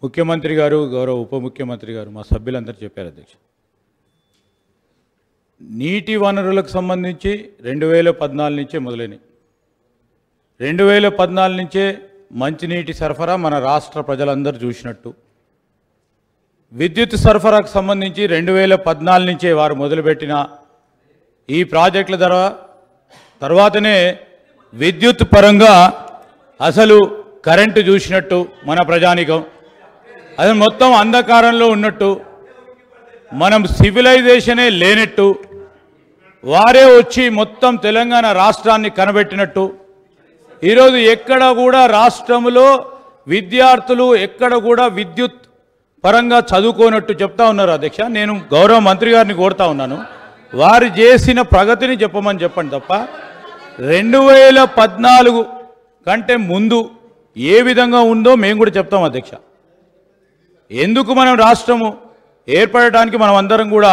ముఖ్యమంత్రి గారు, గౌరవ ఉప ముఖ్యమంత్రి గారు, మా సభ్యులందరూ చెప్పారు అధ్యక్ష. నీటి వనరులకు సంబంధించి 2014 నుంచే మొదలైనవి. 2014 నుంచే మంచినీటి సరఫరా మన రాష్ట్ర ప్రజలందరూ చూసినట్టు. విద్యుత్ సరఫరాకు సంబంధించి 2014 నుంచే వారు మొదలుపెట్టిన ఈ ప్రాజెక్టుల తర్వాతనే విద్యుత్ పరంగా అసలు కరెంటు చూసినట్టు మన ప్రజానికం. అది మొత్తం అంధకారంలో ఉన్నట్టు, మనం సివిలైజేషనే లేనట్టు, వారే వచ్చి మొత్తం తెలంగాణ రాష్ట్రాన్ని కనబెట్టినట్టు. ఈరోజు ఎక్కడ కూడా రాష్ట్రంలో విద్యార్థులు ఎక్కడ కూడా విద్యుత్ పరంగా చదువుకోనట్టు చెప్తా ఉన్నారు అధ్యక్ష. నేను గౌరవ మంత్రి గారిని కోరుతా ఉన్నాను, వారు చేసిన ప్రగతిని చెప్పండి తప్ప 2014 కంటే ముందు ఏ విధంగా ఉందో మేము కూడా చెప్తాం అధ్యక్ష. ఎందుకు మనం రాష్ట్రము ఏర్పడటానికి మనం అందరం కూడా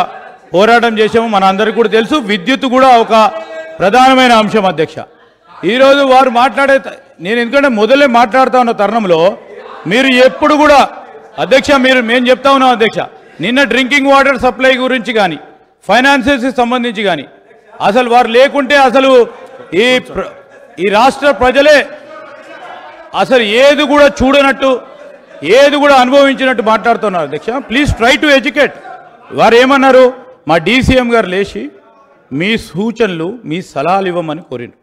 పోరాటం చేసాము, మన అందరికీ కూడా తెలుసు. విద్యుత్ కూడా ఒక ప్రధానమైన అంశం అధ్యక్ష. ఈరోజు వారు నేను ఎందుకంటే మొదలే మాట్లాడుతూ ఉన్న తరుణంలో మీరు ఎప్పుడు కూడా అధ్యక్ష మేము చెప్తా ఉన్నాం అధ్యక్ష, నిన్న డ్రింకింగ్ వాటర్ సప్లై గురించి కానీ ఫైనాన్సెస్కి సంబంధించి కానీ అసలు వారు లేకుంటే అసలు ఈ రాష్ట్ర ప్రజలే అసలు ఏది కూడా చూడనట్టు, ఏది కూడా అనుభవించినట్టు మాట్లాడుతున్నారు అధ్యక్ష. Please try to educate. వారు ఏమన్నారు, మా డీసీఎం గారు లేచి మీ సూచనలు మీ సలహాలు ఇవ్వమని కోరిండు.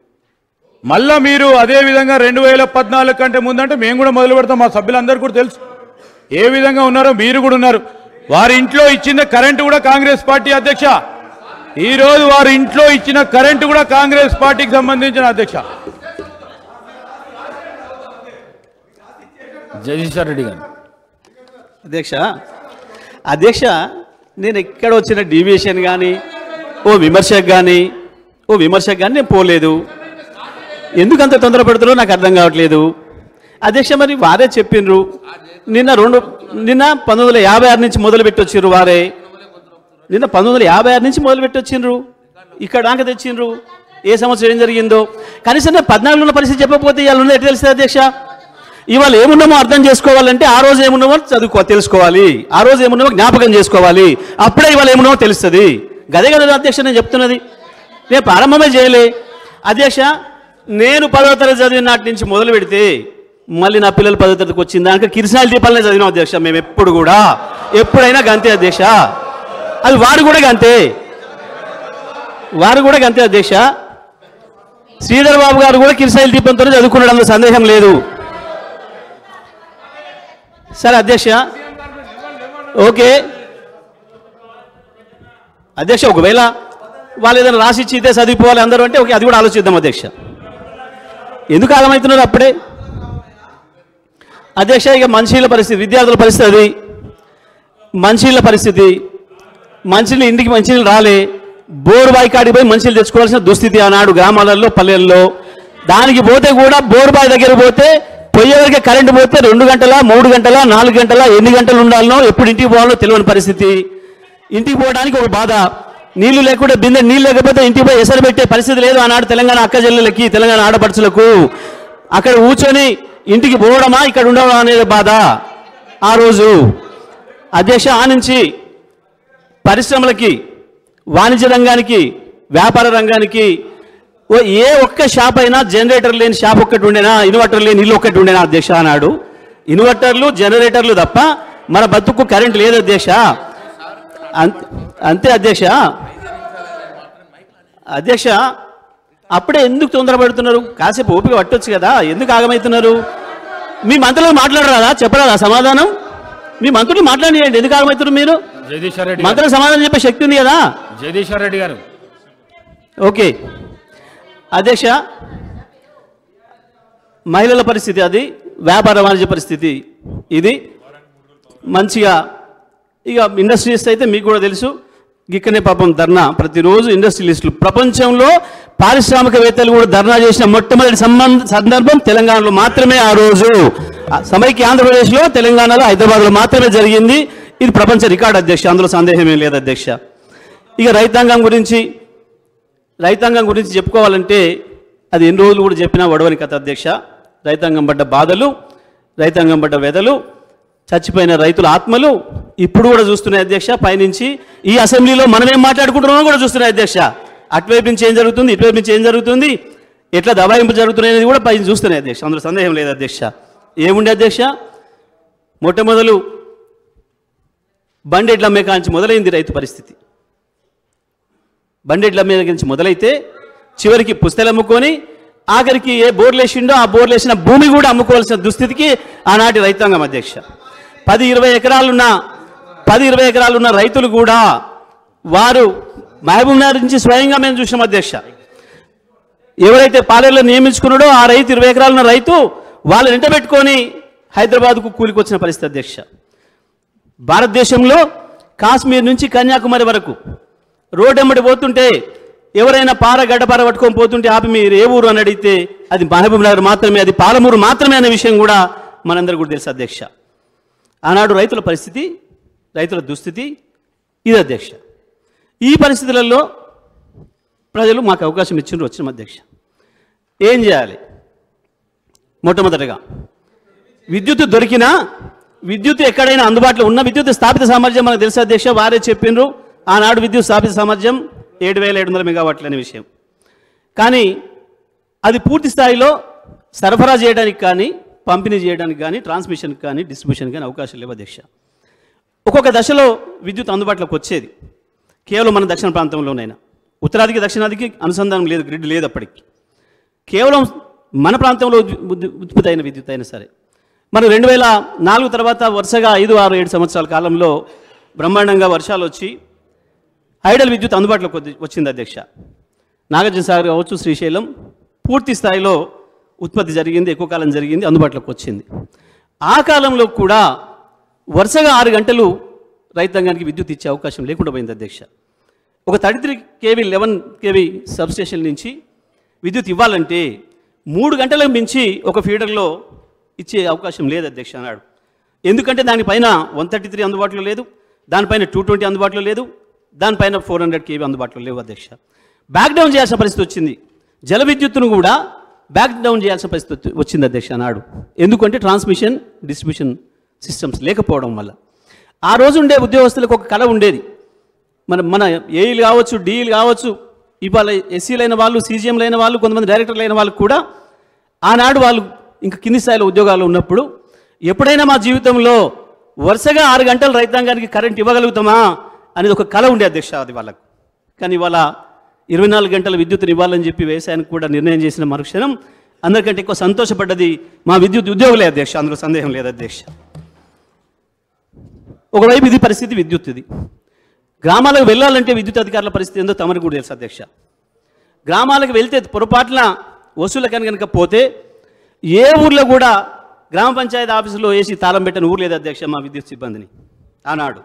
మళ్ళా మీరు అదేవిధంగా 2014 కంటే ముందంటే మేము కూడా మొదలు పెడతాం. మా సభ్యులందరూ కూడా తెలుసు ఏ విధంగా ఉన్నారో, మీరు కూడా ఉన్నారు. వారి ఇంట్లో ఇచ్చిన కరెంటు కూడా కాంగ్రెస్ పార్టీ అధ్యక్ష. ఈరోజు వారి ఇంట్లో ఇచ్చిన కరెంటు కూడా కాంగ్రెస్ పార్టీకి సంబంధించిన అధ్యక్ష. జగదీశ్వర్ రెడ్డి గారు. అధ్యక్ష నేను ఎక్కడ వచ్చిన డీవియేషన్ కానీ ఓ విమర్శకు కానీ నేను పోలేదు. ఎందుకంత తొందర పెడుతున్నారో నాకు అర్థం కావట్లేదు అధ్యక్ష. మరి వారే చెప్పిండ్రు, నిన్న 1956 నుంచి మొదలుపెట్టి వచ్చిండ్రు. వారే నిన్న 1956 నుంచి మొదలుపెట్టి వచ్చిండ్రు, ఇక్కడ దాకా తెచ్చిండ్రు. ఏ సంవత్సరం ఏం జరిగిందో కనీసం 14 ఉన్న పరిస్థితి చెప్పకపోతే ఇవాళ ఉన్నది ఎట్లా తెలుస్తుంది అధ్యక్ష? ఇవాళ ఏమున్నామో అర్థం చేసుకోవాలంటే ఆ రోజు ఏమున్నామో తెలుసుకోవాలి, ఆ రోజు ఏమున్నామో జ్ఞాపకం చేసుకోవాలి. అప్పుడే ఇవాళ ఏమున్నామో తెలుస్తుంది. గదే కదా అధ్యక్ష నేను చెప్తున్నది. నేను ప్రారంభమే చేయలే అధ్యక్ష. నేను 10వ తరగతి చదివిన నాటి నుంచి మొదలు పెడితే మళ్ళీ నా పిల్లలు 10వ తరగతికి వచ్చిన దానికి కిరసనాల దీపాలనే చదివినాం అధ్యక్ష. మేము ఎప్పుడైనా గంతే అధ్యక్ష. అది వారు కూడా గంతే అధ్యక్ష. శ్రీధర్ బాబు గారు కూడా కిరసనాల దీపంతోనే చదువుకున్నాడు, అందులో సందేహం లేదు. సరే అధ్యక్ష, ఓకే అధ్యక్ష. ఒకవేళ వాళ్ళు ఏదైనా రాసిచ్చి ఇదే చదివిపోవాలి అందరూ అంటే ఓకే, అది కూడా ఆలోచిద్దాం అధ్యక్ష. ఎందుకు ఆగమవుతున్నారు అప్పుడే అధ్యక్ష? ఇక మంచినీళ్ళ పరిస్థితి, విద్యార్థుల పరిస్థితి, అది మంచినీళ్ళ పరిస్థితి. మంచినీళ్ళు ఇంటికి మంచినీళ్ళు రాలే, బోరు బావి కాడికి పోయి మంచినీళ్ళు తెచ్చుకోవాల్సిన దుస్థితి ఆనాడు గ్రామాలలో పల్లెల్లో. దానికి పోతే కూడా బోరు బావి దగ్గర పోతే పోయేవరకే కరెంటు పోతే 2 గంటల 3 గంటల 4 గంటల ఎన్ని గంటలు ఉండాలనో, ఎప్పుడు ఇంటికి పోవాలో తెలియని పరిస్థితి. ఇంటికి పోవడానికి ఒక బాధ, నీళ్లు లేకుండా బిందె నీళ్ళు లేకపోతే ఇంటికి పోయి ఎసరు పెట్టే పరిస్థితి లేదు ఆనాడు తెలంగాణ అక్క చెల్లెలకి, తెలంగాణ ఆడపడుచులకు. అక్కడ కూర్చొని ఇంటికి పోవడమా ఇక్కడ ఉండడం అనేది బాధ ఆ రోజు అధ్యక్ష. ఆ నుంచి పరిశ్రమలకి, వాణిజ్య రంగానికి, వ్యాపార రంగానికి ఏ ఒక్క షాప్ అయినా జనరేటర్ లేని షాప్ ఒక్కటి ఉండేనా, ఇన్వర్టర్ లేని ఇల్లు ఒక్కటి ఉండేనా అధ్యక్ష? అన్నాడు ఇన్వర్టర్లు జనరేటర్లు తప్ప మన బతుకు కరెంట్ లేదు అధ్యక్ష. అంతే అధ్యక్ష. అప్పుడే ఎందుకు తొందరపడుతున్నారు? కాసేపు ఓపిక పట్టొచ్చు కదా, ఎందుకు ఆగమవుతున్నారు? మీ మంత్రులు మాట్లాడరాదా? చెప్పరాదా సమాధానం? మీ మంత్రులు మాట్లాడియండి, ఎందుకు ఆగమవుతున్నారు మీరు? మంత్రులకు సమాధానం చెప్పే శక్తి ఉంది కదా. జగదీశ్వర్ రెడ్డి గారు. ఓకే అధ్యక్ష, మహిళల పరిస్థితి అది, వ్యాపార వాణిజ్య పరిస్థితి ఇది. మంచిగా ఇక ఇండస్ట్రీస్ అయితే మీకు కూడా తెలుసు, ఇక్కడనే పాపం ధర్నా ప్రతిరోజు ఇండస్ట్రియలిస్టులు. ప్రపంచంలో పారిశ్రామికవేత్తలు కూడా ధర్నా చేసిన మొట్టమొదటి సందర్భం తెలంగాణలో మాత్రమే. ఆ రోజు సమైక్య ఆంధ్రప్రదేశ్లో, తెలంగాణలో, హైదరాబాద్లో మాత్రమే జరిగింది. ఇది ప్రపంచ రికార్డు అధ్యక్ష, అందులో సందేహం ఏం లేదు అధ్యక్ష. ఇక రైతాంగం గురించి చెప్పుకోవాలంటే అది ఎన్ని రోజులు కూడా చెప్పినా వడవని కథ అధ్యక్ష. రైతాంగం పడ్డ బాధలు, రైతాంగం పడ్డ వ్యధలు చచ్చిపోయిన రైతుల ఆత్మలు ఇప్పుడు కూడా చూస్తున్నాయి అధ్యక్ష. పైనుంచి ఈ అసెంబ్లీలో మనం ఏం మాట్లాడుకుంటున్నామో కూడా చూస్తున్నాయి అధ్యక్ష. అటువైపు నుంచి ఏం జరుగుతుంది, ఇటువైపు నుంచి ఏం జరుగుతుంది, ఎట్లా దబాయింపు జరుగుతున్నాయి అనేది కూడా పైన చూస్తున్నాయి అధ్యక్ష. అందులో సందేహం లేదు అధ్యక్ష. ఏముండే అధ్యక్ష, మొట్టమొదలు బండెడ్ల అమ్మే కాంచి మొదలైంది రైతు పరిస్థితి. బండెడ్ల అమ్మే నుంచి మొదలైతే చివరికి పుస్తలు అమ్ముకొని ఆఖరికి ఏ బోర్లు వేసిండో ఆ బోర్లు వేసిన భూమి కూడా అమ్ముకోవాల్సిన దుస్థితికి ఆనాటి రైతాంగం అధ్యక్ష. 10-20 ఎకరాలున్న రైతులు కూడా వారు మహబూబ్నగర్ నుంచి స్వయంగా మేము చూసినాం అధ్యక్ష. ఎవరైతే పాలేరులో నియమించుకున్నాడో ఆ రైతు 20 ఎకరాలున్న రైతు వాళ్ళు వెంట పెట్టుకొని హైదరాబాద్కు కూలికి వచ్చిన పరిస్థితి అధ్యక్ష. భారతదేశంలో కాశ్మీర్ నుంచి కన్యాకుమారి వరకు రోడ్డు ఎమ్మడి పోతుంటే ఎవరైనా గడ్డపార పట్టుకొని పోతుంటే ఆపి మీరు ఏ ఊరు అని అడిగితే అది మహబూబ్నగర్ మాత్రమే, అది పాలమూరు మాత్రమే అనే విషయం కూడా మనందరికీ కూడా తెలుసు అధ్యక్ష. ఆనాడు రైతుల పరిస్థితి, రైతుల దుస్థితి ఇది అధ్యక్ష. ఈ పరిస్థితులలో ప్రజలు మాకు అవకాశం ఇచ్చిండ్రు, వచ్చిన అధ్యక్ష. ఏం చేయాలి? మొట్టమొదటిగా విద్యుత్ దొరికినా, విద్యుత్ ఎక్కడైనా అందుబాటులో ఉన్న విద్యుత్ స్థాపిత సామర్థ్యం మనకు తెలుసు అధ్యక్ష. వారే చెప్పిండ్రు ఆనాడు విద్యుత్ స్థాపిత సామర్థ్యం 7,700 మెగావాట్లు అనే విషయం. కానీ అది పూర్తి స్థాయిలో సరఫరా చేయడానికి కానీ, పంపిణీ చేయడానికి కానీ, ట్రాన్స్మిషన్కి కానీ, డిస్ట్రిబ్యూషన్ కానీ అవకాశం లేవు అధ్యక్ష. ఒక్కొక్క దశలో విద్యుత్ అందుబాటులోకి వచ్చేది కేవలం మన దక్షిణ ప్రాంతంలోనైనా. ఉత్తరాదికి దక్షిణాదికి అనుసంధానం లేదు, గ్రిడ్ లేదు అప్పటికి. కేవలం మన ప్రాంతంలో ఉత్పత్తి అయిన విద్యుత్ అయినా సరే. మరి 2004 తర్వాత వరుసగా 5, 6, 7 సంవత్సరాల కాలంలో బ్రహ్మాండంగా వర్షాలు వచ్చి ఐడల్ విద్యుత్ అందుబాటులోకి వచ్చింది అధ్యక్ష. నాగార్జున సాగర్ కావచ్చు, శ్రీశైలం పూర్తి స్థాయిలో ఉత్పత్తి జరిగింది, ఎక్కువ కాలం జరిగింది, అందుబాటులోకి వచ్చింది. ఆ కాలంలో కూడా వరుసగా 6 గంటలు రైతాంగానికి విద్యుత్ ఇచ్చే అవకాశం లేకుండా పోయింది అధ్యక్ష. ఒక 33 kV 11 kV సబ్స్టేషన్ నుంచి విద్యుత్ ఇవ్వాలంటే 3 గంటలకు మించి ఒక ఫీడర్లో ఇచ్చే అవకాశం లేదు అధ్యక్ష అన్నాడు. ఎందుకంటే దానిపైన 133 అందుబాటులో లేదు, దానిపైన 220 అందుబాటులో లేదు, దానిపైన 400 kV అందుబాటులో లేవు అధ్యక్ష. బ్యాక్ డౌన్ చేయాల్సిన పరిస్థితి వచ్చింది. జల విద్యుత్తును కూడా బ్యాక్ డౌన్ చేయాల్సిన పరిస్థితి వచ్చింది అధ్యక్ష నాడు. ఎందుకంటే ట్రాన్స్మిషన్ డిస్ట్రిబ్యూషన్ సిస్టమ్స్ లేకపోవడం వల్ల. ఆ రోజు ఉండే ఉద్యోగస్తులకు ఒక కళ ఉండేది. మన ఏఈలు కావచ్చు, డిఈలు కావచ్చు, ఇవాళ ఎస్సీలైన వాళ్ళు, సీజీఎంలు అయిన వాళ్ళు, కొంతమంది డైరెక్టర్లు అయిన వాళ్ళు కూడా ఆనాడు వాళ్ళు ఇంకా కింది స్థాయిలో ఉద్యోగాలు ఉన్నప్పుడు ఎప్పుడైనా మా జీవితంలో వరుసగా 6 గంటలు రైతాంగానికి కరెంట్ ఇవ్వగలుగుతామా అనేది ఒక కళ ఉండే అధ్యక్ష అది వాళ్ళకు. కానీ ఇవాళ 24 గంటల విద్యుత్తుని ఇవ్వాలని చెప్పి వ్యవసాయానికి కూడా నిర్ణయం చేసిన మరుక్షణం అందరికంటే ఎక్కువ సంతోషపడ్డది మా విద్యుత్ ఉద్యోగులే అధ్యక్ష, అందులో సందేహం లేదు అధ్యక్ష. ఒకవైపు ఇది పరిస్థితి విద్యుత్. ఇది గ్రామాలకు వెళ్ళాలంటే విద్యుత్ అధికారుల పరిస్థితి ఏందో తమరికి కూడా తెలుసు అధ్యక్ష. గ్రామాలకు వెళ్తే పొరపాటున వసూళ్ళకని కనుక పోతే ఏ ఊర్లో కూడా గ్రామ పంచాయతీ ఆఫీసులో వేసి తాళం పెట్టని ఊరు లేదు అధ్యక్ష మా విద్యుత్ సిబ్బందిని ఆనాడు.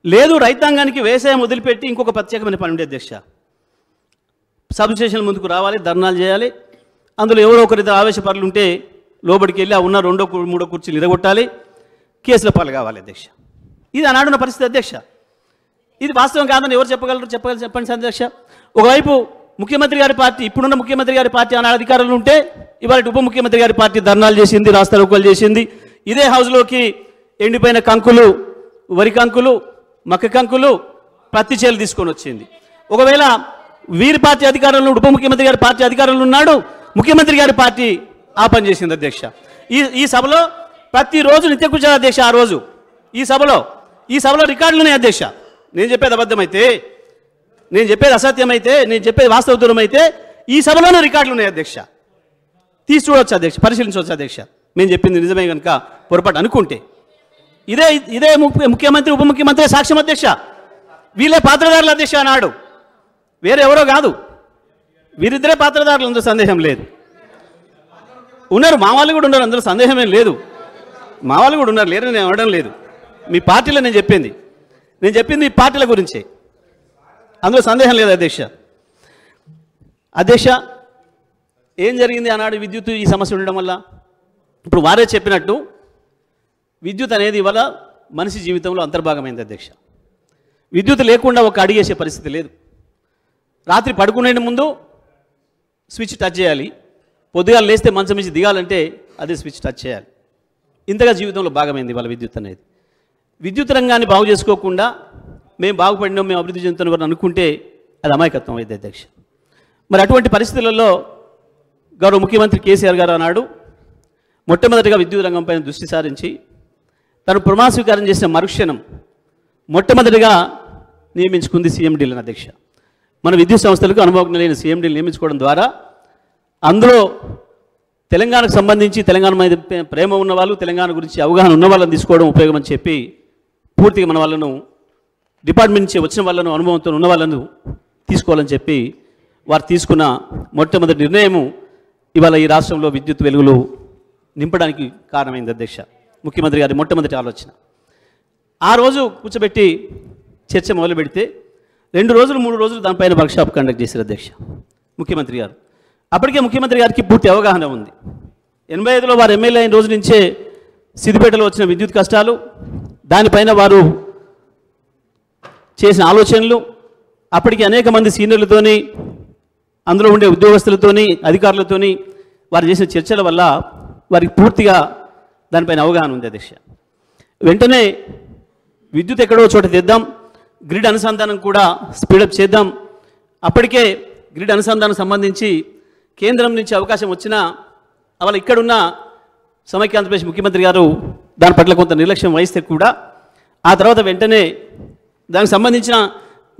లేదు, రైతాంగానికి వ్యవసాయం వదిలిపెట్టి ఇంకొక ప్రత్యేకమైన పని ఉండే అధ్యక్ష. సబ్ స్టేషన్ల ముందుకు రావాలి, ధర్నాలు చేయాలి, అందులో ఎవరో ఒకరిద్దరు ఆవేశపరులు ఉంటే లోబడికి వెళ్ళి ఆ ఉన్న 2, 3 కుర్చీలు ఇరగొట్టాలి, కేసుల పాలు కావాలి అధ్యక్ష. ఇది ఆనాడున్న పరిస్థితి అధ్యక్ష. ఇది వాస్తవం కాదని ఎవరు చెప్పగలరు? చెప్పండి అధ్యక్ష. ఒకవైపు ముఖ్యమంత్రి గారి పార్టీ, ఇప్పుడున్న ముఖ్యమంత్రి గారి పార్టీ ఆనాడు అధికారులు ఉంటే ఇవాళ ఉప ముఖ్యమంత్రి గారి పార్టీ ధర్నాలు చేసింది, రాస్తారోకోలు చేసింది. ఇదే హౌస్లోకి ఎండిపోయిన కంకులు, వరి కంకులు, మక్క కంకులు, పత్తి చేలు తీసుకొని వచ్చింది. ఒకవేళ వీరి పార్టీ అధికారంలో, ఉప ముఖ్యమంత్రి గారి పార్టీ అధికారంలో ఉన్నాడు, ముఖ్యమంత్రి గారి పార్టీ ఆ పని చేసింది అధ్యక్ష. ఈ సభలో ప్రతిరోజు నిత్యకృష అధ్యక్ష. ఆ రోజు ఈ సభలో రికార్డులు ఉన్నాయి అధ్యక్ష. నేను చెప్పేది అబద్ధమైతే, నేను చెప్పేది అసత్యమైతే, నేను చెప్పేది వాస్తవ దూరం అయితే ఈ సభలోనే రికార్డులు ఉన్నాయి అధ్యక్ష. తీసి చూడవచ్చు అధ్యక్ష, పరిశీలించవచ్చు అధ్యక్ష. మేము చెప్పింది నిజమే కనుక పొరపాటు అనుకుంటే. ఇదే ముఖ్యమంత్రి, ఉప ముఖ్యమంత్రి సాక్ష్యం అధ్యక్ష. వీళ్ళే పాత్రదారులు అధ్యక్ష అన్నాడు, వేరే ఎవరో కాదు. వీరిద్దరే పాత్రదారులు, అందులో సందేహం లేదు. ఉన్నారు, మా వాళ్ళు కూడా ఉన్నారు, అందులో సందేహమేం లేదు. మా వాళ్ళు కూడా ఉన్నారు, లేరని నేను అనడం లేదు. మీ పార్టీలో నేను చెప్పింది మీ పార్టీల గురించే, అందులో సందేహం లేదు అధ్యక్ష. ఏం జరిగింది ఆనాడు విద్యుత్ ఈ సమస్య ఉండడం వల్ల? ఇప్పుడు వారే చెప్పినట్టు విద్యుత్ అనేది ఇవాళ మనిషి జీవితంలో అంతర్భాగమైంది అధ్యక్ష. విద్యుత్ లేకుండా ఒక అడిగేసే పరిస్థితి లేదు. రాత్రి పడుకునే ముందు స్విచ్ టచ్ చేయాలి, పొద్దుగాలు లేస్తే మంచం నుంచి దిగాలంటే అదే స్విచ్ టచ్ చేయాలి. ఇంతగా జీవితంలో భాగమైంది వాళ్ళ విద్యుత్ అనేది. విద్యుత్ రంగాన్ని బాగు చేసుకోకుండా మేము బాగుపడినాం, మేము అభివృద్ధి చెందుతున్నాం అనుకుంటే అది అమాయకత్వం అయింది అధ్యక్ష. మరి అటువంటి పరిస్థితులలో గౌరవ ముఖ్యమంత్రి కేసీఆర్ గారు అన్నాడు మొట్టమొదటిగా విద్యుత్ రంగం పైన దృష్టి సారించి తను ప్రమాణ స్వీకారం చేసిన మరుక్షణం మొట్టమొదటిగా నియమించుకుంది సీఎండీలను అధ్యక్ష. మన విద్యుత్ సంస్థలకు అనుభవజ్ఞులైన సీఎండీలు నియమించుకోవడం ద్వారా అందులో తెలంగాణకు సంబంధించి తెలంగాణ మీద ప్రేమ ఉన్న వాళ్ళు, తెలంగాణ గురించి అవగాహన ఉన్న వాళ్ళని తీసుకోవడం ఉపయోగం అని చెప్పి పూర్తిగా మన వాళ్ళను డిపార్ట్మెంట్ నుంచి వచ్చిన వాళ్ళను అనుభవంతో ఉన్న వాళ్ళను తీసుకోవాలని చెప్పి వారు తీసుకున్న మొట్టమొదటి నిర్ణయము ఇవాళ ఈ రాష్ట్రంలో విద్యుత్ వెలుగులు నింపడానికి కారణమైంది అధ్యక్ష. ముఖ్యమంత్రి గారి మొట్టమొదటి ఆలోచన. ఆ రోజు కూర్చోబెట్టి చర్చ మొదలు పెడితే 2 రోజులు 3 రోజులు దానిపైన వర్క్షాప్ కండక్ట్ చేశారు అధ్యక్ష ముఖ్యమంత్రి గారు. అప్పటికే ముఖ్యమంత్రి గారికి పూర్తి అవగాహన ఉంది. 85లో వారు ఎమ్మెల్యే అయిన రోజు నుంచే సిద్దిపేటలో వచ్చిన విద్యుత్ కష్టాలు, దానిపైన వారు చేసిన ఆలోచనలు, అప్పటికి అనేక మంది సీనియర్లతోని, అందులో ఉండే ఉద్యోగస్తులతోని, అధికారులతోని వారు చేసిన చర్చల వల్ల వారికి పూర్తిగా దానిపైన అవగాహన ఉంది అధ్యక్ష. వెంటనే విద్యుత్ ఎక్కడో చోట తెద్దాం, గ్రిడ్ అనుసంధానం కూడా స్పీడప్ చేద్దాం. అప్పటికే గ్రిడ్ అనుసంధానం సంబంధించి కేంద్రం నుంచి అవకాశం వచ్చినా అలా ఇక్కడున్న సమైక్య ఆంధ్రప్రదేశ్ ముఖ్యమంత్రి గారు దాని పట్ల కొంత నిర్లక్ష్యం వహిస్తే కూడా ఆ తర్వాత వెంటనే దానికి సంబంధించిన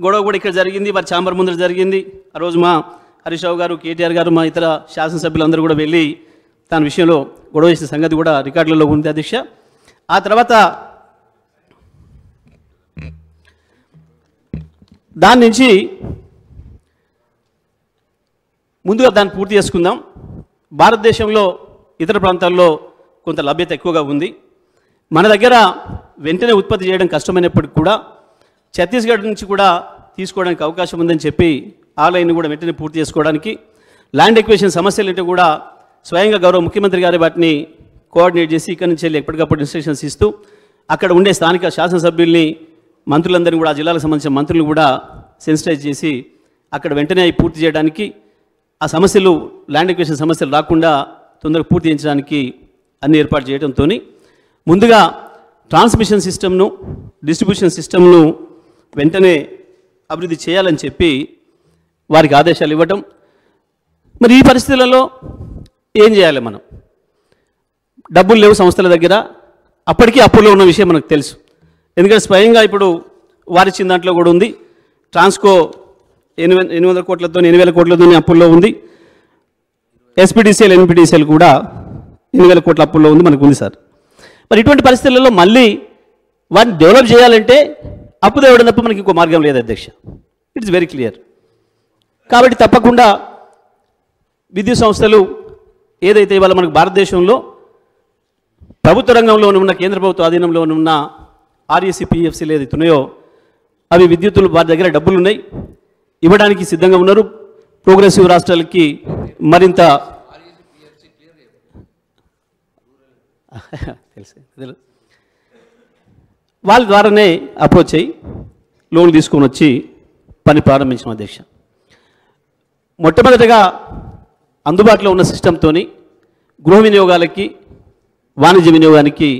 గొడవ కూడా ఇక్కడ జరిగింది, వారి ఛాంబర్ ముందర జరిగింది. ఆ రోజు మా హరీష్ రావు గారు, కేటీఆర్ గారు, మా ఇతర శాసనసభ్యులందరూ కూడా వెళ్ళి దాని విషయంలో గొడవ చేసిన సంగతి కూడా రికార్డులలో ఉంది అధ్యక్ష. ఆ తర్వాత దాని నుంచి ముందుగా దాన్ని పూర్తి చేసుకుందాం. భారతదేశంలో ఇతర ప్రాంతాల్లో కొంత లభ్యత ఎక్కువగా ఉంది. మన దగ్గర వెంటనే ఉత్పత్తి చేయడం కష్టమైనప్పటికీ కూడా ఛత్తీస్గఢ్ నుంచి కూడా తీసుకోవడానికి అవకాశం ఉందని చెప్పి ఆ లైన్ కూడా వెంటనే పూర్తి చేసుకోవడానికి, ల్యాండ్ ఎక్వేషన్ సమస్యలు కూడా స్వయంగా గౌరవ ముఖ్యమంత్రి గారి వాటిని కోఆర్డినేట్ చేసి ఇక్కడి నుంచి వెళ్ళి ఎప్పటికప్పుడు ఇన్స్ట్రక్షన్స్ ఇస్తూ అక్కడ ఉండే స్థానిక శాసనసభ్యుల్ని, మంత్రులందరినీ కూడా, జిల్లాలకు సంబంధించిన మంత్రులను కూడా సెన్సిటైజ్ చేసి అక్కడ వెంటనే పూర్తి చేయడానికి, ఆ సమస్యలు ల్యాండ్ ఎక్వేషన్ సమస్యలు రాకుండా తొందరగా పూర్తి చేయించడానికి అన్ని ఏర్పాటు చేయడంతో ముందుగా ట్రాన్స్మిషన్ సిస్టమ్ను, డిస్ట్రిబ్యూషన్ సిస్టమ్ను వెంటనే అభివృద్ధి చేయాలని చెప్పి వారికి ఆదేశాలు ఇవ్వటం. మరి ఈ పరిస్థితులలో ఏం చేయాలి మనం? డబ్బులు లేవు సంస్థల దగ్గర, అప్పటికీ అప్పుల్లో ఉన్న విషయం మనకు తెలుసు. ఎందుకంటే స్వయంగా ఇప్పుడు వారిచ్చిన దాంట్లో కూడా ఉంది. ట్రాన్స్కో 800 కోట్లతో 8,000 కోట్లతో అప్పుల్లో ఉంది. ఎస్పీడీసీఎల్, ఎన్పీడీసీఎల్ కూడా 8,000 కోట్ల అప్పుల్లో ఉంది, మనకు ఉంది సార్. మరి ఇటువంటి పరిస్థితులలో మళ్ళీ వాటిని డెవలప్ చేయాలంటే అప్పు తేవడం తప్ప మనకి ఇంకో మార్గం లేదు అధ్యక్ష. It's very clear. కాబట్టి తప్పకుండా విద్యుత్ సంస్థలు ఏదైతే ఇవాళ మనకు భారతదేశంలో ప్రభుత్వ రంగంలో ఉన్న, కేంద్ర ప్రభుత్వ ఆధీనంలో ఉన్న ఆర్ఈసీ, పిఎఫ్సీలు ఏదైతే ఉన్నాయో అవి విద్యుత్తులు వారి దగ్గర డబ్బులు ఉన్నాయి, ఇవ్వడానికి సిద్ధంగా ఉన్నారు. ప్రోగ్రెసివ్ రాష్ట్రాలకి మరింత తెలుసు వాళ్ళ ద్వారానే అప్రోచ్ అయ్యి లోన్లు తీసుకొని వచ్చి పని ప్రారంభించిన అధ్యక్ష. మొట్టమొదటిగా అందుబాటులో ఉన్న సిస్టంతో గృహ వినియోగాలకి, వాణిజ్య వినియోగానికి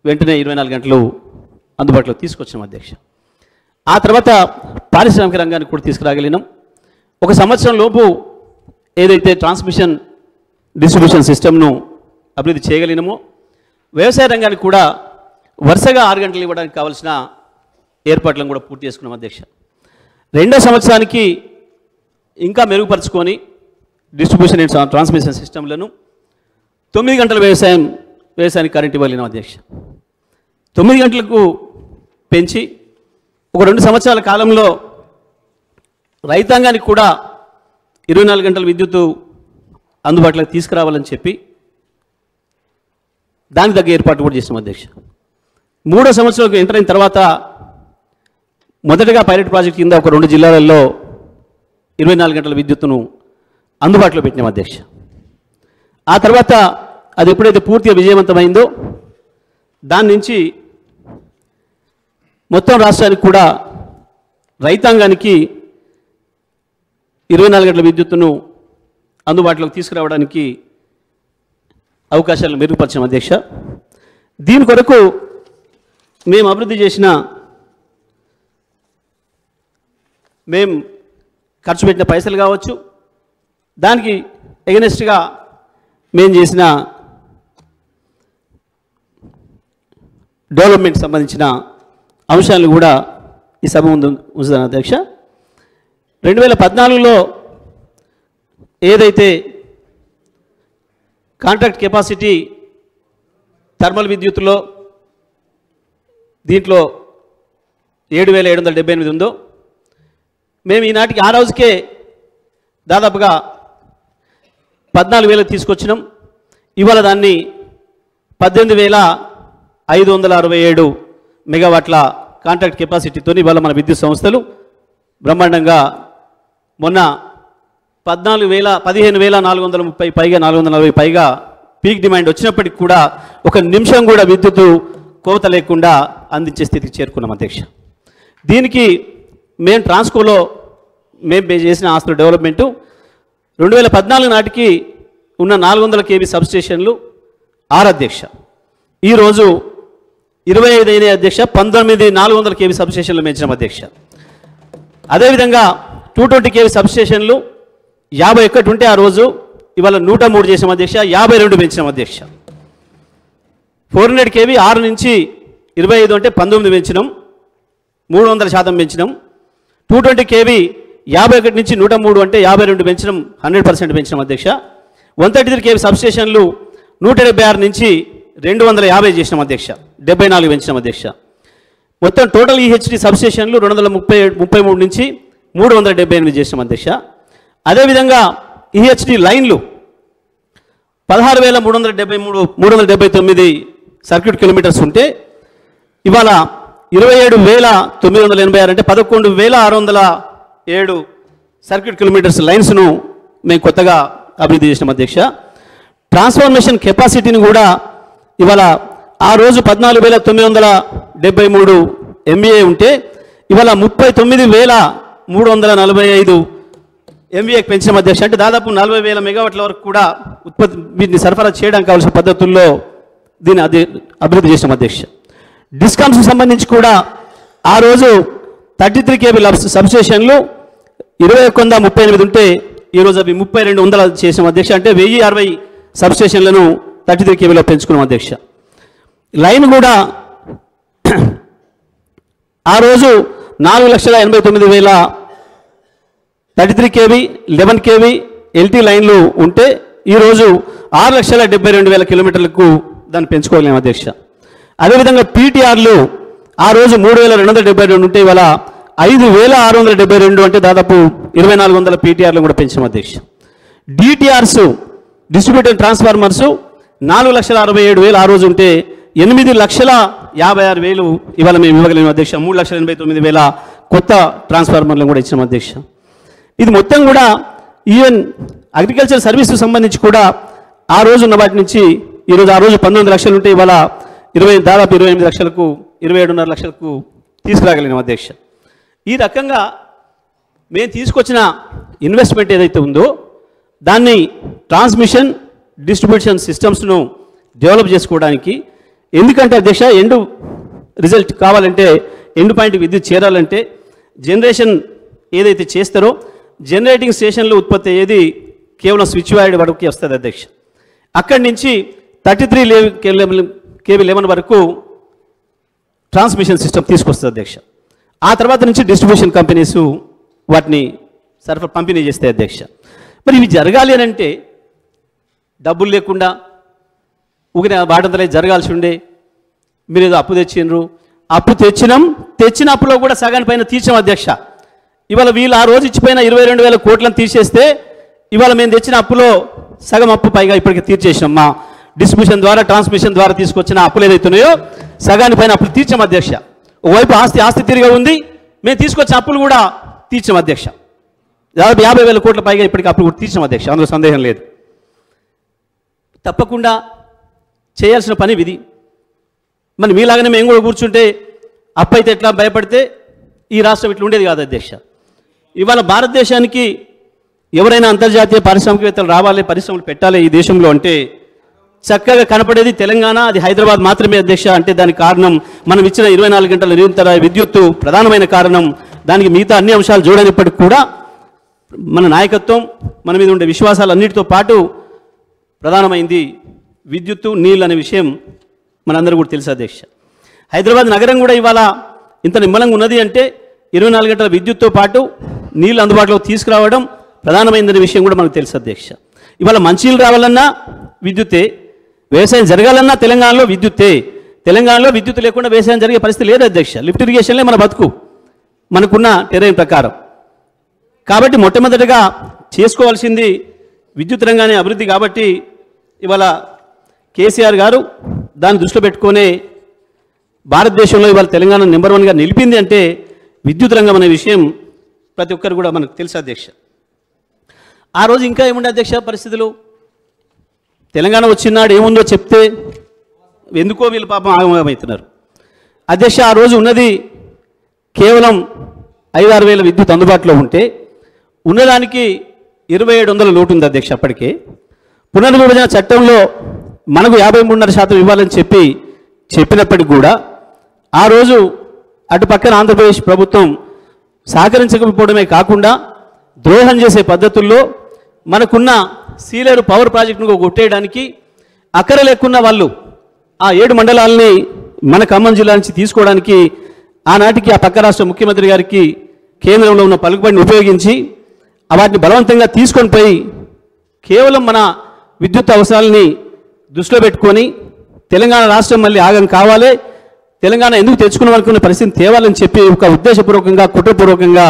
వెంటనే 24 గంటలు అందుబాటులో తీసుకొచ్చాం అధ్యక్ష. ఆ తర్వాత పారిశ్రామిక రంగానికి కూడా తీసుకురాగలిగినాం. 1 సంవత్సరం లోపు ఏదైతే ట్రాన్స్మిషన్ డిస్ట్రిబ్యూషన్ సిస్టమ్ను అభివృద్ధి చేయగలిగినామో వ్యవసాయ రంగానికి కూడా వరుసగా 6 గంటలు ఇవ్వడానికి కావాల్సిన ఏర్పాట్లను కూడా పూర్తి చేసుకున్నాం అధ్యక్ష. 2వ సంవత్సరానికి ఇంకా మెరుగుపరుచుకొని డిస్ట్రిబ్యూషన్ అండ్ ట్రాన్స్మిషన్ సిస్టమ్లను 9 గంటల వ్యవసాయానికి కరెంట్ ఇవ్వగలిగినాం అధ్యక్ష. 9 గంటలకు పెంచి 2 సంవత్సరాల కాలంలో రైతాంగానికి కూడా 24 గంటల విద్యుత్తు అందుబాటులోకి తీసుకురావాలని చెప్పి దానికి తగ్గ ఏర్పాటు కూడా చేసినాం అధ్యక్ష. 3వ సంవత్సరంలో ఎంటర్ అయిన తర్వాత మొదటగా పైలట్ ప్రాజెక్ట్ కింద 2 జిల్లాలలో 24 గంటల విద్యుత్తును అందుబాటులో పెట్టినాం అధ్యక్ష. ఆ తర్వాత అది ఎప్పుడైతే పూర్తిగా విజయవంతమైందో దాని నుంచి మొత్తం రాష్ట్రానికి కూడా రైతాంగానికి 24 గంటల విద్యుత్తును అందుబాటులోకి తీసుకురావడానికి అవకాశాలను మెరుగుపరిచాం అధ్యక్ష. దీని కొరకు మేము అభివృద్ధి చేసిన మేము ఖర్చు పెట్టిన పైసలు కావచ్చు, దానికి ఎగనెస్ట్గా మేము చేసిన డెవలప్మెంట్ సంబంధించిన అంశాలను కూడా ఈ సభ ముందు ఉంచుతాను అధ్యక్ష. 2014లో ఏదైతే కాంట్రాక్ట్ కెపాసిటీ థర్మల్ విద్యుత్తులో దీంట్లో 7,778 ఉందో, మేము ఈనాటికి ఆ రోజుకే దాదాపుగా 14,000 తీసుకొచ్చినాం. ఇవాళ దాన్ని 18,567 మెగావాట్ల కాంట్రాక్ట్ కెపాసిటీతో ఇవాళ మన విద్యుత్ సంస్థలు బ్రహ్మాండంగా మొన్న 15,430 పైగా 440 పైగా పీక్ డిమాండ్ వచ్చినప్పటికి కూడా ఒక నిమిషం కూడా విద్యుత్తు కోత లేకుండా అందించే స్థితికి చేరుకున్నాం అధ్యక్ష. దీనికి మేము ట్రాన్స్కోలో మేము చేసిన ఆస్తుల డెవలప్మెంటు 2014 నాటికి ఉన్న 400 kV సబ్స్టేషన్లు 6 అధ్యక్ష. ఈరోజు 25 అయిన అధ్యక్ష, 19 400 kV సబ్స్టేషన్లు పెంచినాం అధ్యక్ష. అదేవిధంగా 220 kV సబ్స్టేషన్లు 51 ఉంటే ఆ రోజు ఇవాళ 103 చేసాం అధ్యక్ష, 52 పెంచినాం అధ్యక్ష. 400 kV 6 నుంచి 25 అంటే 19 పెంచినాం, 300% పెంచినాం. 220 kV 51 నుంచి 103 అంటే 52 పెంచినాం, 100% పెంచినాం అధ్యక్ష. 133 kV సబ్స్టేషన్లు 176 నుంచి 250 చేసినాం అధ్యక్ష, 74 పెంచినాం అధ్యక్ష. మొత్తం టోటల్ ఈహెచ్డి సబ్స్టేషన్లు 233 నుంచి 378 చేసినాం అధ్యక్ష. అదేవిధంగా ఈహెచ్డి లైన్లు 16,379 సర్క్యూట్ కిలోమీటర్స్ ఉంటే ఇవాళ 27,986 అంటే 11,607 సర్క్యూట్ కిలోమీటర్స్ లైన్స్ను మేము కొత్తగా అభివృద్ధి చేసినాం అధ్యక్ష. ట్రాన్స్ఫర్మేషన్ కెపాసిటీని కూడా ఇవాళ ఆ రోజు 14,973 MVA ఉంటే ఇవాళ 39,345 MVAకి పెంచిన అధ్యక్ష. అంటే దాదాపు 40,000 మెగావాట్ల వరకు కూడా వీటిని సరఫరా చేయడానికి కావాల్సిన పద్ధతుల్లో దీన్ని అభివృద్ధి చేసినాం అధ్యక్ష. డిస్కామ్స్కి సంబంధించి కూడా ఆ రోజు 33 kV సబ్స్టేషన్లు 2138 ఉంటే ఈరోజు అవి 3200 చేసాం అధ్యక్ష. అంటే 1060 సబ్స్టేషన్లను 33 kVలో పెంచుకున్నాం అధ్యక్ష. లైన్ కూడా ఆ రోజు 4,89,000 33 kV 11 kV LT లైన్లు ఉంటే ఈరోజు 6,72,000 కిలోమీటర్లకు దాన్ని పెంచుకోలేము అధ్యక్ష. అదేవిధంగా పీటీఆర్లు ఆ రోజు 3,272 ఉంటే ఇవాళ 5,672 అంటే దాదాపు 2,400 పీటీఆర్లు కూడా పెంచాం అధ్యక్ష. డిటిఆర్స్ డిస్ట్రిబ్యూటెడ్ ట్రాన్స్ఫార్మర్స్ 4,67,000 ఆ రోజు ఉంటే 8,56,000 ఇవాళ మేము ఇవ్వగలిగిన అధ్యక్ష. 3,89,000 కొత్త ట్రాన్స్ఫార్మర్లను కూడా ఇచ్చాం అధ్యక్ష. ఇది మొత్తం కూడా ఈవెన్ అగ్రికల్చర్ సర్వీస్కు సంబంధించి కూడా ఆ రోజు ఉన్న వాటి నుంచి ఈరోజు ఆ రోజు 19 లక్షలు ఉంటే ఇవాళ దాదాపు 28 లక్షలకు 27.5 లక్షలకు తీసుకురాగలిగినాం అధ్యక్ష. ఈ రకంగా మేము తీసుకొచ్చిన ఇన్వెస్ట్మెంట్ ఏదైతే ఉందో దాన్ని ట్రాన్స్మిషన్ డిస్ట్రిబ్యూషన్ సిస్టమ్స్ను డెవలప్ చేసుకోవడానికి, ఎందుకంటే అధ్యక్ష ఎండు రిజల్ట్ కావాలంటే ఎండు పాయింట్ విద్యుత్ చేరాలంటే జనరేషన్ ఏదైతే చేస్తారో జనరేటింగ్ స్టేషన్లో ఉత్పత్తి అయ్యేది కేవలం స్విచ్ వైడ్ వరకు వస్తుంది అధ్యక్ష. అక్కడి నుంచి 33 kV 11 వరకు ట్రాన్స్మిషన్ సిస్టమ్ తీసుకొస్తుంది అధ్యక్ష. ఆ తర్వాత నుంచి డిస్ట్రిబ్యూషన్ కంపెనీస్ వాటిని సరఫరా పంపిణీ చేస్తాయి అధ్యక్ష. మరి ఇవి జరగాలి అని అంటే డబ్బులు లేకుండా ఊగిన వాటంతలే జరగాల్సి ఉండే. మీరు ఏదో అప్పు తెచ్చిండ్రు, అప్పు తెచ్చిన అప్పులో కూడా సగాని పైన తీర్చాం అధ్యక్ష. ఇవాళ వీళ్ళు ఆ రోజు ఇచ్చిపోయిన 22,000 కోట్లను తీసేస్తే ఇవాళ మేము తెచ్చిన అప్పులో సగం అప్పు పైగా ఇప్పటికే తీర్చేసినాం. మా డిస్ట్రిబ్యూషన్ ద్వారా ట్రాన్స్మిషన్ ద్వారా తీసుకొచ్చిన అప్పులు ఏదైతున్నాయో సగాని పైన అప్పులు తీర్చాం అధ్యక్ష. ఒకవైపు ఆస్తి తిరిగా ఉంది, మేము తీసుకొచ్చిన అప్పులు కూడా తీర్చాం అధ్యక్ష. దాదాపు 50,000 కోట్ల పైగా ఇప్పటికీ అప్పులు కూడా తీర్చాం అధ్యక్ష, అందులో సందేహం లేదు. తప్పకుండా చేయాల్సిన పని ఇది. మరి మీలాగానే మేము కూడా కూర్చుంటే అప్పు అయితే ఎట్లా భయపడితే ఈ రాష్ట్రం ఇట్లా ఉండేది కాదు అధ్యక్ష. ఇవాళ భారతదేశానికి ఎవరైనా అంతర్జాతీయ పారిశ్రామికవేత్తలు రావాలి, పరిశ్రమలు పెట్టాలి ఈ దేశంలో అంటే చక్కగా కనపడేది తెలంగాణ, అది హైదరాబాద్ మాత్రమే అధ్యక్ష. అంటే దానికి కారణం మనం ఇచ్చిన 24 గంటల నిరంతర విద్యుత్తు ప్రధానమైన కారణం. దానికి మిగతా అన్ని అంశాలు చూడనిప్పటికీ కూడా మన నాయకత్వం, మన మీద ఉండే విశ్వాసాలు అన్నిటితో పాటు ప్రధానమైంది విద్యుత్తు, నీళ్ళు అనే విషయం మనందరూ కూడా తెలుసు అధ్యక్ష. హైదరాబాద్ నగరం కూడా ఇవాళ ఇంత నిమ్మలంగా ఉన్నది అంటే 24 గంటల విద్యుత్తో పాటు నీళ్ళు అందుబాటులోకి తీసుకురావడం ప్రధానమైనదనే విషయం కూడా మనకు తెలుసు అధ్యక్ష. ఇవాళ మంచినీళ్ళు రావాలన్నా విద్యుత్తే, వ్యవసాయం జరగాలన్నా తెలంగాణలో విద్యుత్తే. తెలంగాణలో విద్యుత్ లేకుండా వ్యవసాయం జరిగే పరిస్థితి లేదు అధ్యక్ష. లిఫ్ట్ ఇరిగేషన్లే మన బతుకు మనకున్న టెరైన్ ప్రకారం. కాబట్టి మొట్టమొదటిగా చేసుకోవాల్సింది విద్యుత్ రంగాన్ని అభివృద్ధి. కాబట్టి ఇవాళ కేసీఆర్ గారు దాన్ని దృష్టిలో పెట్టుకునే భారతదేశంలో ఇవాళ తెలంగాణ నెంబర్ 1గా నిలిపింది అంటే విద్యుత్ రంగం అనే విషయం ప్రతి ఒక్కరు కూడా మనకు తెలుసు అధ్యక్ష. ఆ రోజు ఇంకా ఏముండే అధ్యక్ష పరిస్థితులు? తెలంగాణ వచ్చినాడు ఏముందో చెప్తే ఎందుకో వీళ్ళు పాపం ఆగమవుతున్నారు అధ్యక్ష. ఆ రోజు ఉన్నది కేవలం 5-6 వేల విద్యుత్ అందుబాటులో ఉంటే ఉన్నదానికి 2700 లోటు ఉంది అధ్యక్ష. అప్పటికే పునర్విభజన చట్టంలో మనకు 53.5% ఇవ్వాలని చెప్పినప్పటికి కూడా ఆ రోజు అటు పక్కన ఆంధ్రప్రదేశ్ ప్రభుత్వం సహకరించకపోవడమే కాకుండా ద్రోహం చేసే పద్ధతుల్లో మనకున్న సీలేరు పవర్ ప్రాజెక్టును కొట్టేయడానికి అక్కర లేకున్న వాళ్ళు ఆ 7 మండలాలని మన ఖమ్మం జిల్లా నుంచి తీసుకోవడానికి ఆనాటికి ఆ పక్క రాష్ట్ర ముఖ్యమంత్రి గారికి కేంద్రంలో ఉన్న పలుకుబడిని ఉపయోగించి వాటిని బలవంతంగా తీసుకొని పోయి కేవలం మన విద్యుత్ అవసరాలని దృష్టిలో పెట్టుకొని తెలంగాణ రాష్ట్రం మళ్ళీ ఆగం కావాలి, తెలంగాణ ఎందుకు తెచ్చుకున్నాం అనుకున్న పరిస్థితిని తేవాలని చెప్పి ఒక ఉద్దేశపూర్వకంగా కుట్రపూర్వకంగా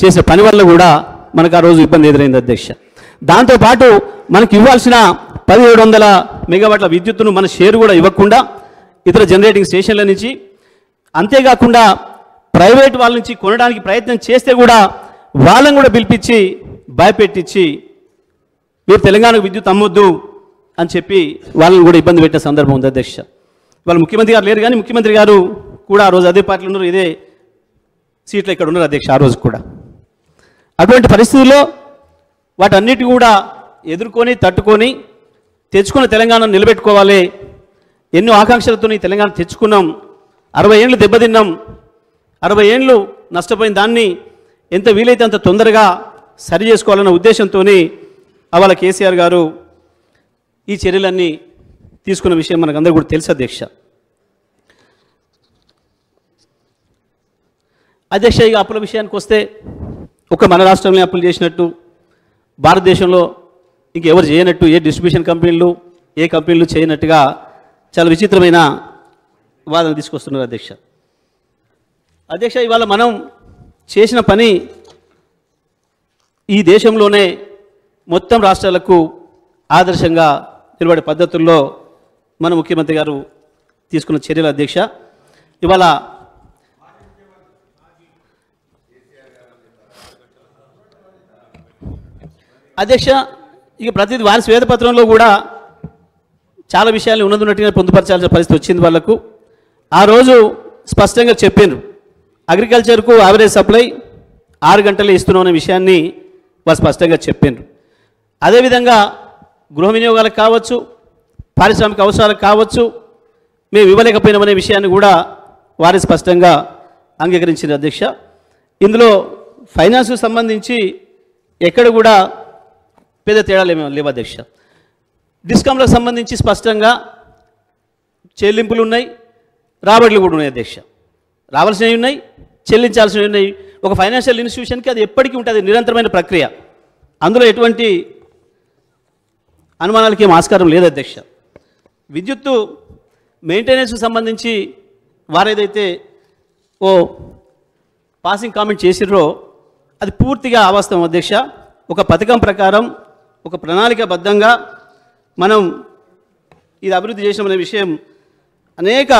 చేసే పని వల్ల కూడా మనకు ఆ రోజు ఇబ్బంది ఎదురైంది అధ్యక్ష. దాంతోపాటు మనకు ఇవ్వాల్సిన 1700 మెగావాట్ల విద్యుత్తును మన షేరు కూడా ఇవ్వకుండా ఇతర జనరేటింగ్ స్టేషన్ల నుంచి, అంతేకాకుండా ప్రైవేట్ వాళ్ళ నుంచి కొనడానికి ప్రయత్నం చేస్తే కూడా వాళ్ళని కూడా పిలిపించి భయపెట్టించి మీరు తెలంగాణకు విద్యుత్ అమ్మొద్దు అని చెప్పి వాళ్ళని కూడా ఇబ్బంది పెట్టే సందర్భం ఉంది అధ్యక్ష. వాళ్ళ ముఖ్యమంత్రి గారు లేరు కానీ ముఖ్యమంత్రి గారు కూడా ఆ రోజు అదే పార్టీలో ఉన్నారు, ఇదే సీట్లో ఇక్కడ ఉన్నారు అధ్యక్ష ఆ రోజు కూడా. అటువంటి పరిస్థితుల్లో వాటన్నిటి కూడా ఎదుర్కొని తట్టుకొని తెచ్చుకున్న తెలంగాణను నిలబెట్టుకోవాలి. ఎన్నో ఆకాంక్షలతో ఈ తెలంగాణ తెచ్చుకున్నాం, 60 ఏళ్ళు దెబ్బతిన్నాం, 60 ఏళ్ళు నష్టపోయిన దాన్ని ఎంత వీలైతే అంత తొందరగా సరి చేసుకోవాలన్న ఉద్దేశంతో అవాళ కేసీఆర్ గారు ఈ చర్యలన్నీ తీసుకున్న విషయం మనకు అందరూ కూడా తెలుసు అధ్యక్ష. అధ్యక్ష ఇక అప్పుల విషయానికి వస్తే ఒక మన రాష్ట్రంలో అప్పులు చేసినట్టు భారతదేశంలో ఇంకెవరు చేయనట్టు ఏ డిస్ట్రిబ్యూషన్ కంపెనీలు ఏ కంపెనీలు చేయనట్టుగా చాలా విచిత్రమైన వాదన తీసుకొస్తున్నారు అధ్యక్ష. అధ్యక్ష ఇవాళ మనం చేసిన పని ఈ దేశంలోనే మొత్తం రాష్ట్రాలకు ఆదర్శంగా నిలబడే పద్ధతుల్లో మన ముఖ్యమంత్రి గారు తీసుకున్న చర్యలు అధ్యక్ష. ఇవాళ అధ్యక్ష ఇక ప్రతి వారి శ్వేతపత్రంలో కూడా చాలా విషయాలు ఉన్నట్టుగా పొందుపరచాల్సిన పరిస్థితి వచ్చింది వాళ్ళకు. ఆ రోజు స్పష్టంగా చెప్పారు అగ్రికల్చర్కు యావరేజ్ సప్లై 6 గంటలే ఇస్తున్నాం అనే విషయాన్ని వాళ్ళు స్పష్టంగా చెప్పారు. అదేవిధంగా గృహ వినియోగాలకు కావచ్చు, పారిశ్రామిక అవసరాలకు కావచ్చు మేము ఇవ్వలేకపోయినామనే విషయాన్ని కూడా వారి స్పష్టంగా అంగీకరించారు అధ్యక్ష. ఇందులో ఫైనాన్స్కు సంబంధించి ఎక్కడ కూడా పెద్ద తేడాలు ఏమీ లేవు అధ్యక్ష. డిస్కామ్లకు సంబంధించి స్పష్టంగా చెల్లింపులు ఉన్నాయి, రాబడులు కూడా ఉన్నాయి అధ్యక్ష. రావాల్సినవి ఉన్నాయి, చెల్లించాల్సినవి ఉన్నాయి. ఒక ఫైనాన్షియల్ ఇన్స్టిట్యూషన్కి అది ఎప్పటికీ ఉంటుంది, నిరంతరమైన ప్రక్రియ. అందులో ఎటువంటి అనుమానాలకి ఏం ఆస్కారం లేదు అధ్యక్ష. విద్యుత్తు మెయింటెనెన్స్కి సంబంధించి వారేదైతే ఓ పాసింగ్ కామెంట్ చేసిర్రో అది పూర్తిగా అవాస్తవం అధ్యక్ష. ఒక పథకం ప్రకారం ఒక ప్రణాళికాబద్ధంగా మనం ఇది అభివృద్ధి చేసినామనే విషయం అనేక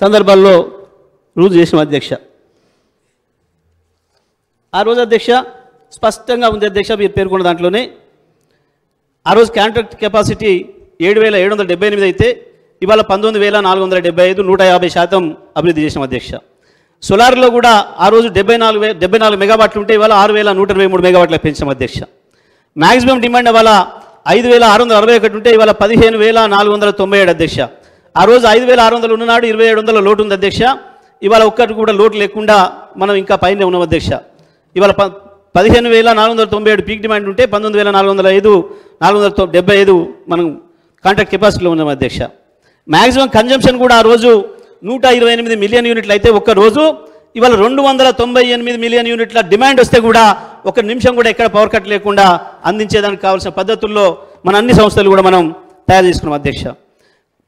సందర్భాల్లో రుజువు చేసినాం అధ్యక్ష. ఆ రోజు అధ్యక్ష స్పష్టంగా ఉంది అధ్యక్ష, మీరు పేర్కొన్న దాంట్లోనే ఆ రోజు కాంట్రాక్ట్ కెపాసిటీ 7,778 అయితే ఇవాళ 19,475, 150% అభివృద్ధి చేసినాం అధ్యక్ష. సోలార్లో కూడా ఆ రోజు 74 మెగావాట్లు ఉంటే ఇవాళ 6,123 మెగావాట్లకు పెంచాం అధ్యక్ష. మ్యాక్సిమం డిమాండ్ ఇవాళ 5,661 ఉంటే ఇవాళ 15,497 అధ్యక్ష. ఆ రోజు 5,600 ఉన్ననాడు 2,700 లోటు ఉంది అధ్యక్ష. ఇవాళ ఒక్కటి కూడా లోటు లేకుండా మనం ఇంకా పైన ఉన్నాం అధ్యక్ష. ఇవాళ 15,497 పీక్ డిమాండ్ ఉంటే 19,475 మనం కాంట్రాక్ట్ కెపాసిటీలో ఉన్నాం అధ్యక్ష. మ్యాక్సిమం కన్జంప్షన్ కూడా ఆ రోజు 128 మిలియన్ యూనిట్లు అయితే ఒక్క రోజు ఇవాళ 298 మిలియన్ యూనిట్ల డిమాండ్ వస్తే కూడా ఒక నిమిషం కూడా ఎక్కడ పవర్ కట్ లేకుండా అందించేదానికి కావాల్సిన పద్ధతుల్లో మన అన్ని సంస్థలు కూడా మనం తయారు చేసుకున్నాం అధ్యక్ష.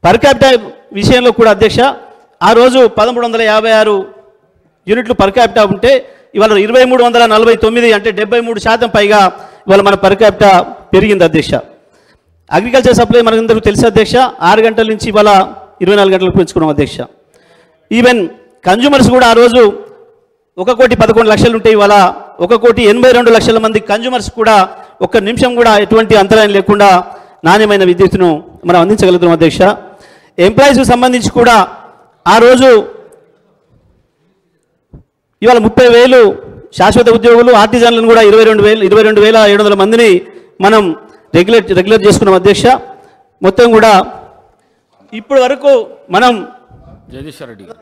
పర్ క్యాపిటల్ విషయంలో కూడా అధ్యక్ష ఆ రోజు 1,356 యూనిట్లు పర్ క్యాపిటల్ ఉంటే ఇవాళ 2,349 అంటే 73% పైగా ఇవాళ మన పర్ క్యాపిటల్ పెరిగింది అధ్యక్ష. అగ్రికల్చర్ సప్లై మనకందరికీ తెలుసు అధ్యక్ష 6 గంటల నుంచి ఇవాళ 24 గంటలకు పెంచుకున్నాం అధ్యక్ష. ఈవెన్ కన్జ్యూమర్స్ కూడా ఆ రోజు 1,11,00,000 ఉంటే ఇవాళ 1,82,00,000 మంది కన్జ్యూమర్స్ కూడా ఒక్క నిమిషం కూడా ఎటువంటి అంతరాయం లేకుండా నాణ్యమైన విద్యుత్తును మనం అందించగలుగుతున్నాం అధ్యక్ష. ఎంప్లాయీస్కి సంబంధించి కూడా ఆ రోజు ఇవాళ 30,000 శాశ్వత ఉద్యోగులు, ఆర్టిజన్లను కూడా 22,700 మందిని మనం రెగ్యులేట్ చేసుకున్నాం అధ్యక్ష. మొత్తం కూడా ఇప్పటి వరకు మనం జగదీశ్వర్ రెడ్డి గారు